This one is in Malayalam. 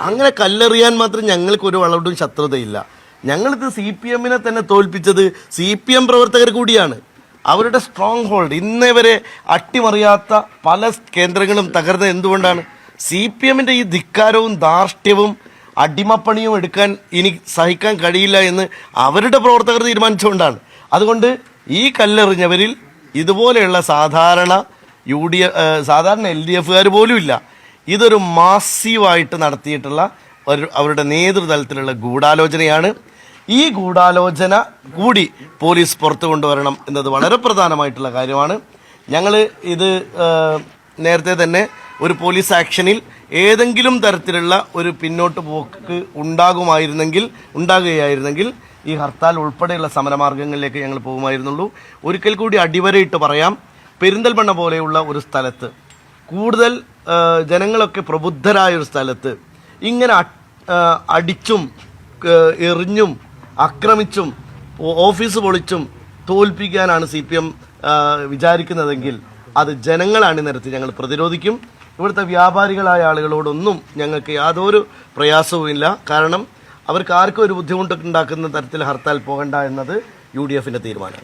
അങ്ങനെ കല്ലെറിയാൻ മാത്രം ഞങ്ങൾക്ക് ഒരു വളടും ശത്രുതയില്ല. ഞങ്ങളിത് CPM-നെ തന്നെ തോൽപ്പിച്ചത് CPM പ്രവർത്തകർ കൂടിയാണ്. അവരുടെ സ്ട്രോങ് ഹോൾഡ് ഇന്നേവരെ അട്ടിമറിയാത്ത പല കേന്ദ്രങ്ങളും തകർന്നത് എന്തുകൊണ്ടാണ്? CPM-ന്റെ ഈ ധിക്കാരവും ധാർഷ്ട്യവും അടിമപ്പണിയും എടുക്കാൻ ഇനി സഹിക്കാൻ കഴിയില്ല എന്ന് അവരുടെ പ്രവർത്തകർ തീരുമാനിച്ചുകൊണ്ടാണ്. അതുകൊണ്ട് ഈ കല്ലെറിഞ്ഞവരിൽ ഇതുപോലെയുള്ള സാധാരണ LDF-കാർ പോലും ഇല്ല. ഇതൊരു മാസീവായിട്ട് നടത്തിയിട്ടുള്ള അവരുടെ നേതൃതലത്തിലുള്ള ഗൂഢാലോചനയാണ്. ഈ ഗൂഢാലോചന കൂടി പോലീസ് പുറത്തു കൊണ്ടുവരണം എന്നത് വളരെ പ്രധാനമായിട്ടുള്ള കാര്യമാണ്. ഞങ്ങൾ ഇത് നേരത്തെ തന്നെ ഒരു പോലീസ് ആക്ഷനിൽ ഏതെങ്കിലും തരത്തിലുള്ള ഒരു പിന്നോട്ട് പോക്ക് ഉണ്ടാകുകയായിരുന്നെങ്കിൽ ഈ ഹർത്താൽ ഉൾപ്പെടെയുള്ള സമരമാർഗങ്ങളിലേക്ക് ഞങ്ങൾ പോകുമായിരുന്നുള്ളൂ. ഒരിക്കൽ കൂടി അടിവരയിട്ട് പറയാം, പെരിന്തൽമണ്ണ പോലെയുള്ള ഒരു സ്ഥലത്ത്, കൂടുതൽ ജനങ്ങളൊക്കെ പ്രബുദ്ധരായ ഒരു സ്ഥലത്ത് ഇങ്ങനെ അടിച്ചും എറിഞ്ഞും ആക്രമിച്ചും ഓഫീസ് പൊളിച്ചും തോൽപ്പിക്കാനാണ് CPM വിചാരിക്കുന്നതെങ്കിൽ അത് ജനങ്ങളാണ് നിരത്തി ഞങ്ങൾ പ്രതിരോധിക്കും. ഇവിടുത്തെ വ്യാപാരികളായ ആളുകളോടൊന്നും ഞങ്ങൾക്ക് യാതൊരു പ്രയാസവുമില്ല. കാരണം അവർക്ക് ആർക്കും ഒരു ബുദ്ധിമുട്ടുണ്ടാക്കുന്ന തരത്തിൽ ഹർത്താൽ പോകണ്ട എന്നത് UDF-ന്റെ തീരുമാനമാണ്.